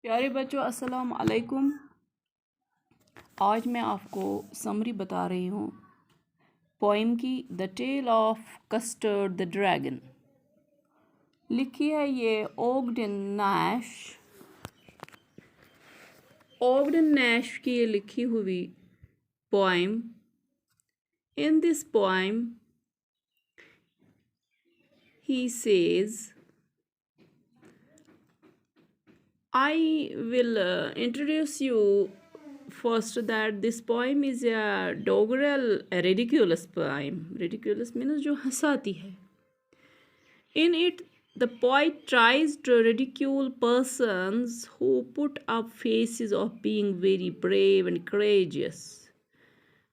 प्यारे बच्चों, अस्सलाम अलैकुम। आज मैं आपको समरी बता रही हूँ पोइम की the tale of Custard the dragon. लिखी है ये ओगडन नैश की ये लिखी हुई poem. In this poem he says, I will introduce you first that this poem is a doggerel, a ridiculous poem. Ridiculous means जो हंसाती है. In it, the poet tries to ridicule persons who put up faces of being very brave and courageous,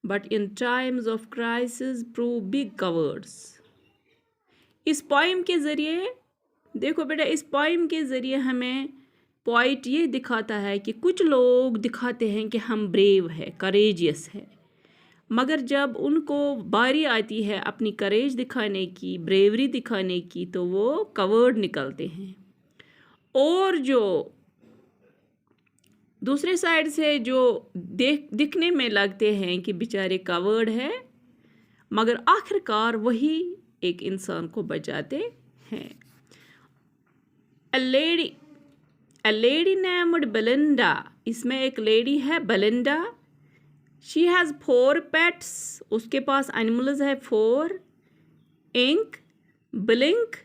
but in times of crisis prove big cowards. इस poem के ज़रिए देखो बेटा, इस poem के ज़रिए हमें पोइट ये दिखाता है कि कुछ लोग दिखाते हैं कि हम ब्रेव है, करेजियस है, मगर जब उनको बारी आती है अपनी करेज दिखाने की, ब्रेवरी दिखाने की, तो वो कवर्ड निकलते हैं। और जो दूसरे साइड से जो दिखने में लगते हैं कि बेचारे कवर्ड है, मगर आखिरकार वही एक इंसान को बचाते हैं। A lady named Belinda, इसमें एक लेडी है बेलिंडा। She has 4 pets, उसके पास एनिमल्स है 4। Ink, Blink,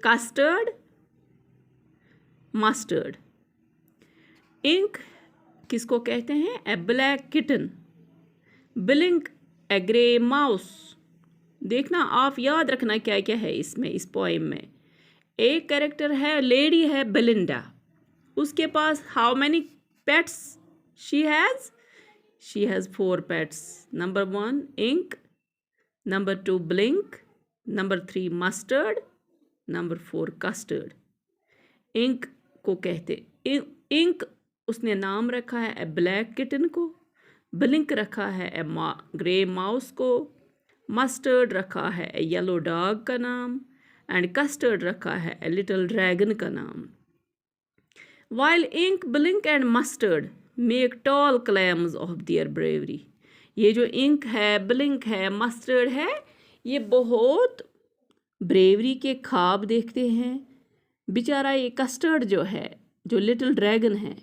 Custard, Mustard. Ink किसको कहते हैं? A black kitten. Blink a grey mouse. देखना, आप याद रखना क्या क्या है इसमें, इस पोइम में। एक कैरेक्टर है, लेडी है बेलिंडा, उसके पास how many pets she has 4 pets. Number 1 Ink, number 2 Blink, number 3 Mustard, number 4 Custard. Ink को कहते इंक उसने नाम रखा है ए ब्लैक किटन को, ब्लिंक रखा है ए ग्रे माउस को, मस्टर्ड रखा है ए येलो डॉग का नाम, एंड कस्टर्ड रखा है ए लिटिल ड्रैगन का नाम। While ink, blink and mustard make tall claims of their bravery, ये जो इंक है, ब्लिंक है, मस्टर्ड है, ये बहुत ब्रेवरी के ख्वाब देखते हैं। बेचारा ये कस्टर्ड जो है, जो लिटिल ड्रैगन है,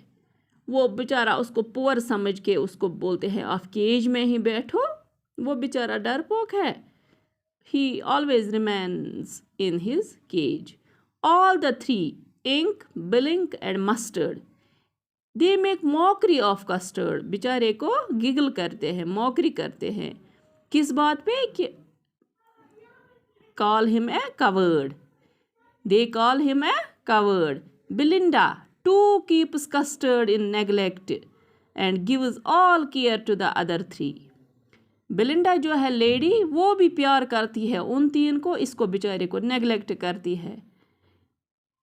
वो बेचारा उसको पुअर समझ के उसको बोलते हैं आप केज में ही बैठो। वो बेचारा डरपोक है। He always remains in his cage. All the 3, ink, blink and mustard, they make mockery of custard. बेचारे को गिगल करते हैं, मॉकरी करते हैं। किस बात पे? कि call him a coward. They call him a coward. Belinda too keeps custard in neglect and gives all care to the other 3. Belinda जो है लेडी, वो भी प्यार करती है उन 3 को, इसको बेचारे को नेगलेक्ट करती है।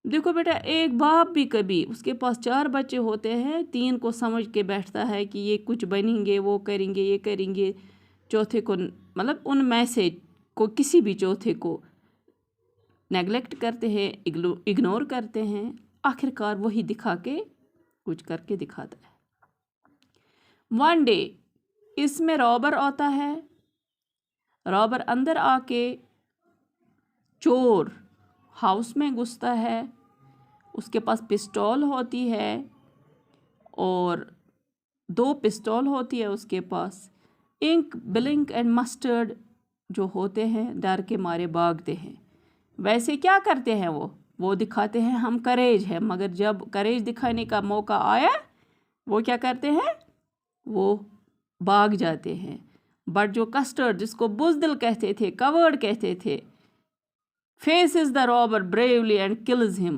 देखो बेटा, एक बाप भी कभी, उसके पास 4 बच्चे होते हैं, 3 को समझ के बैठता है कि ये कुछ बनेंगे, वो करेंगे, ये करेंगे, चौथे को मतलब उनमें से को किसी भी चौथे को नेगलेक्ट करते हैं, इग्नोर करते हैं। आखिरकार वही दिखा के कुछ करके दिखाता है। वन डे इसमें रॉबर आता है। रॉबर अंदर आके चोर हाउस में घुसता है। उसके पास पिस्तौल होती है और 2 पिस्तौल होती है उसके पास। इंक, ब्लिंक एंड मस्टर्ड जो होते हैं डर के मारे भागते हैं। वैसे क्या करते हैं वो दिखाते हैं हम करेज है, मगर जब करेज दिखाने का मौका आया, वो क्या करते हैं? वो भाग जाते हैं। बट जो कस्टर्ड, जिसको बुज़दिल कहते थे, कवर्ड कहते थे, faces the robber bravely and kills him.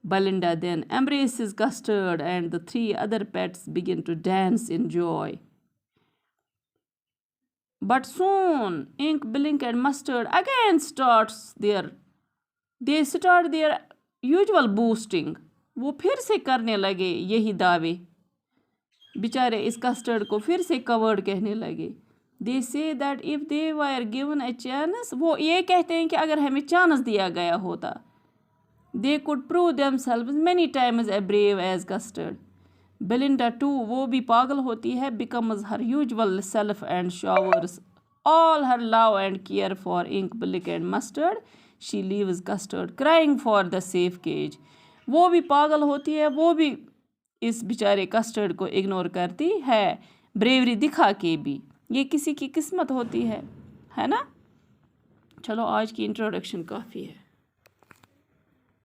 Belinda then embraces Custard and the 3 other pets begin to dance in joy. But soon Ink, Blink and Mustard again they start their usual boasting. वो फिर से करने लगे यही दावे। बेचारे इस custard को फिर से कवर्ड कहने लगे। They say that if they were given a chance, वो ये कहते हैं कि अगर हमें चांस दिया गया होता, they could prove themselves many times a brave as Custard. Belinda too, वो भी पागल होती है, becomes her usual self and showers all her love and care for ink, blick and mustard. She leaves custard crying for the safe cage. वो भी पागल होती है, वो भी इस बेचारे कस्टर्ड को इग्नोर करती है, ब्रेवरी दिखा के भी। ये किसी की किस्मत होती है ना। चलो आज की इंट्रोडक्शन काफ़ी है।